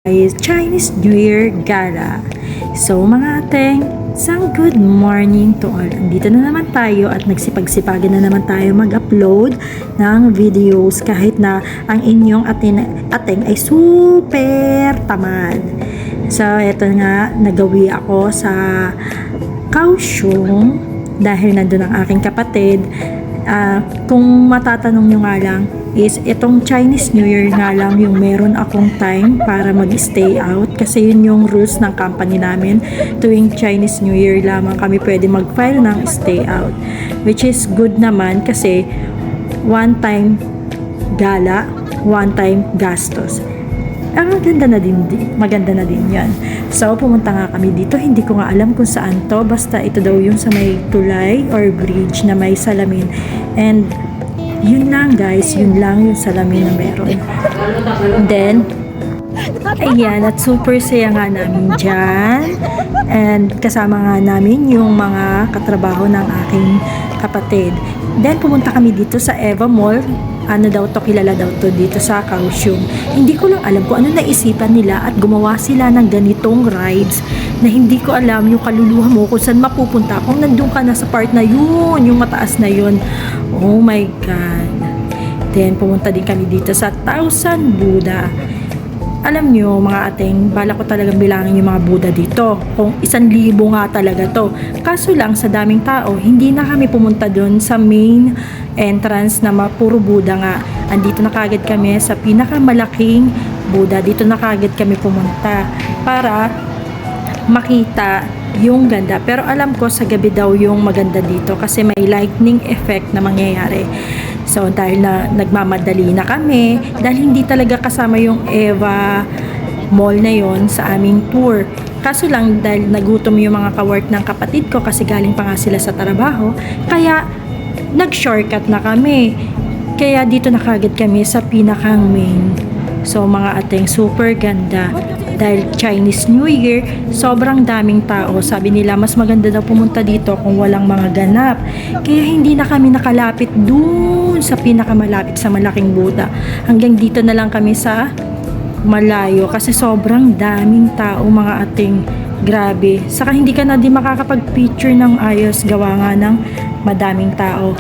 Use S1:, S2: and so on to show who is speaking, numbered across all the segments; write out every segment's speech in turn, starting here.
S1: is Chinese New Year Gala. So mga ateng, isang good morning to all. Andito na naman tayo at nagsipag-sipagan na naman tayo mag-upload ng videos kahit na ang inyong ateng ay super tamad. So eto nga, nagawi ako sa Kaohsiung dahil nandun ang aking kapatid. Kung matatanong nyo nga lang, is itong Chinese New Year nga lang yung meron akong time para mag-stay out kasi yun yung rules ng company namin. Tuwing Chinese New Year lamang kami pwede mag-file ng stay out, which is good naman kasi one time gala, one time gastos. Maganda na din yan. So, pumunta nga kami dito. Hindi ko nga alam kung saan to. Basta ito daw yung sa may tulay or bridge na may salamin. And, yun lang guys. Yun lang yung salamin na meron. Then, ayan. At super saya nga namin dyan. And, kasama nga namin yung mga katrabaho ng aking kapatid. Then, pumunta kami dito sa Eva Mall. Kilala daw to dito sa Kaohsiung. Hindi ko lang alam kung ano naisipan nila at gumawa sila ng ganitong rides na hindi ko alam yung kaluluwa mo kung saan mapupunta kung nandun ka na sa part na yun, yung mataas na yun. Oh my God. Then, pumunta din kami dito sa Thousand Buddha. Alam nyo mga ateng, bala ko talagang bilangin yung mga Buddha dito. Kung 1,000 nga talaga to. Kaso lang sa daming tao, hindi na kami pumunta doon sa main entrance na puro Buddha nga. Andito na kagad kami sa pinakamalaking Buddha. Dito na kagad kami pumunta para makita yung ganda. Pero alam ko sa gabi daw yung maganda dito kasi may lightning effect na mangyayari. So, dahil na nagmamadali na kami, dahil hindi talaga kasama yung Eva Mall na yon sa aming tour. Kaso lang, dahil nagutom yung mga kawork ng kapatid ko kasi galing pa nga sila sa trabaho, kaya nag-shortcut na kami. Kaya dito na kagad kami sa pinakang main. So, mga ateng, super ganda. Dahil Chinese New Year, sobrang daming tao. Sabi nila, mas maganda daw pumunta dito kung walang mga ganap. Kaya hindi na kami nakalapit dun sa pinakamalapit sa malaking Buddha. Hanggang dito na lang kami sa malayo kasi sobrang daming tao, mga ating. Grabe. Saka hindi ka na din makakapag-picture ng ayos gawa nga ng madaming tao.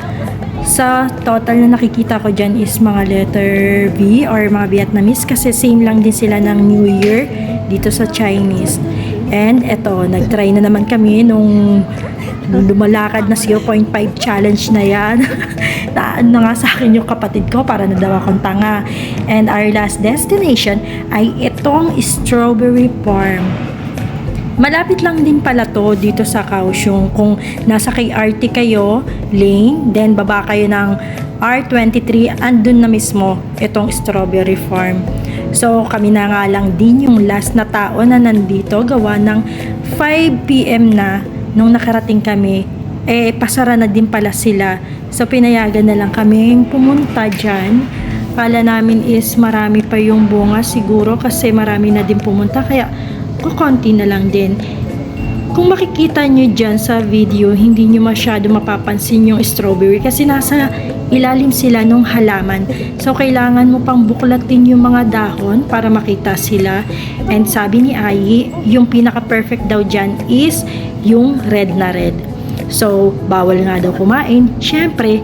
S1: Sa total na nakikita ko dyan is mga letter V or mga Vietnamese kasi same lang din sila ng New Year dito sa Chinese. And eto, nag-try na naman kami nung lumalakad na 0.5 challenge na yan. Taan na nga sa akin yung kapatid ko para na daw akong tanga. And our last destination ay itong Strawberry Farm. Malapit lang din pala to dito sa Kaohsiung. Kung nasa KRT kayo, lane, then baba kayo ng R23, andun na mismo itong Strawberry Farm. So, kami na nga lang din yung last na tao na nandito. Gawa ng 5 PM na nung nakarating kami. Pasara na din pala sila. So, pinayagan na lang kaming pumunta dyan. Kala namin is marami pa yung bunga siguro kasi marami na din pumunta. Kaya, kukunti na lang din. Kung makikita nyo dyan sa video, hindi nyo masyado mapapansin yung strawberry kasi nasa ilalim sila nung halaman. So, kailangan mo pang buklatin yung mga dahon para makita sila. And sabi ni Ayi, yung pinaka-perfect daw dyan is yung red na red. So, bawal nga daw kumain. Siyempre,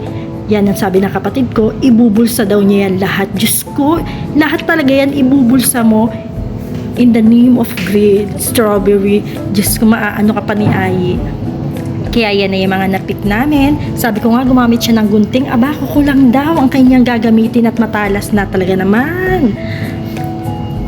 S1: yan ang sabi ng kapatid ko, ibubulsa daw niya yan lahat. Diyos ko, lahat talaga yan ibubulsa mo in the name of great strawberry. Diyos ko, maaano ka pa ni Ayi. Kaya yan na yung mga napik namin. Sabi ko nga, gumamit siya ng gunting. Aba, ko lang daw ang kanyang gagamitin at matalas na talaga naman.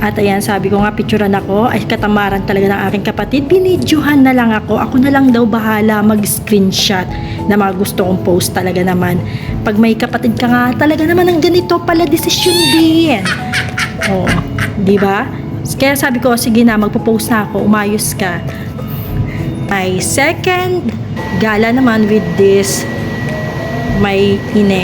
S1: At ayan, sabi ko nga, picturean ako. Ay, katamaran talaga ng aking kapatid. Binidyohan na lang ako. Ako na lang daw bahala mag-screenshot na mga gusto kong post talaga naman. Pag may kapatid ka nga, talaga naman ang ganito pala desisyon din. Oh, di ba? Kaya sabi ko, sige na, magpo-post na ako, umayos ka. My second gala naman with this, may ine.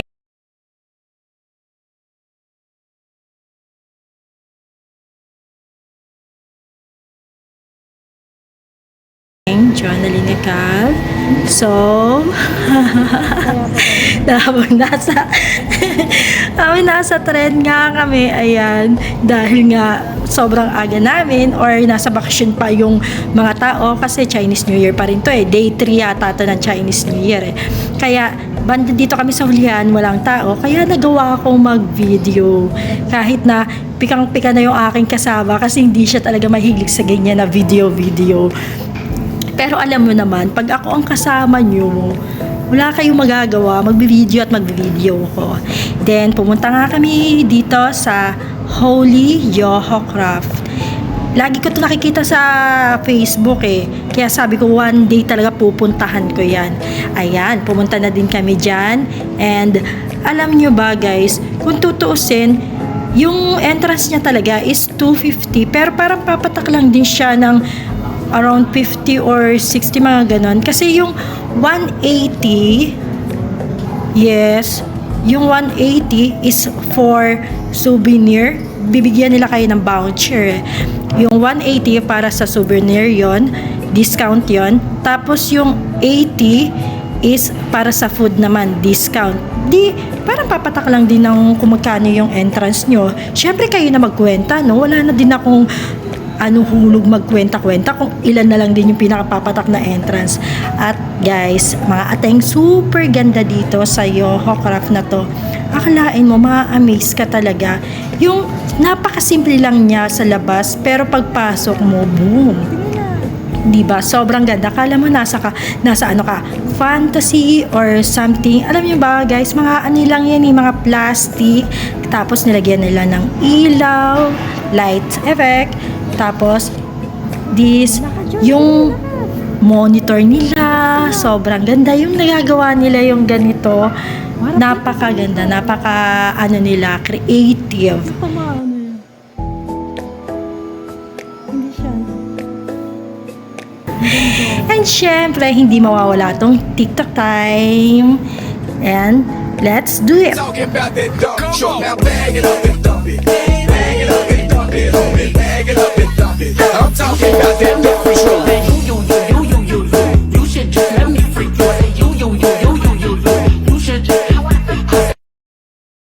S1: Journaling Cal. So, habang nasa trend nga kami, ayan, dahil nga sobrang aga namin or nasa bakasyon pa yung mga tao kasi Chinese New Year pa rin to eh. Day 3 yata to ng Chinese New Year eh. Kaya, banda dito kami sa hulihan, walang tao, kaya nagawa akong mag-video. Kahit na pikang-pika na yung aking kasama kasi hindi siya talaga mahilig sa ganyan na video-video. Pero alam mo naman, pag ako ang kasama nyo, wala kayong magagawa, magbi-video at magbi-video ko. Then, pumunta nga kami dito sa Holy Yoho Craft. Lagi ko ito nakikita sa Facebook eh. Kaya sabi ko, one day talaga pupuntahan ko yan. Ayan, pumunta na din kami dyan. And, alam nyo ba guys, kung tutuusin, yung entrance niya talaga is 250. Pero parang papatak lang din siya ng around 50 or 60 mga ganon. Kasi yung 180, yes, yung 180 is for souvenir. Bibigyan nila kayo ng voucher. Yung 180 para sa souvenir yon, discount yon. Tapos yung 80 is para sa food naman, discount. Di, parang papatak lang din ng kung magkano yung entrance nyo. Syempre kayo na magkwenta, no? Wala na din akong hulog magkwenta-kwenta kung ilan na lang din yung pinakapapatak na entrance. At guys, mga ateng super ganda dito sa Yoho Craft na to. Akalain mo, ma-amaze ka talaga. Yung napakasimple lang niya sa labas, pero pagpasok mo, boom! Diba? Sobrang ganda. Kala mo nasa ano ka, fantasy or something. Alam niyo ba guys, mga ano lang yan, mga plastic. Tapos nilagyan nila ng ilaw, light effect. Tapos, yung monitor nila, sobrang ganda. Yung nagagawa nila yung ganito, napakaganda, nila, creative. And syempre, hindi mawawala tong TikTok time. And, let's do it!
S2: Talking about that dump truck, now bag it up and dump it. Bag it up and dump it, homie. Bag it up and dump it. I'm talking about that dump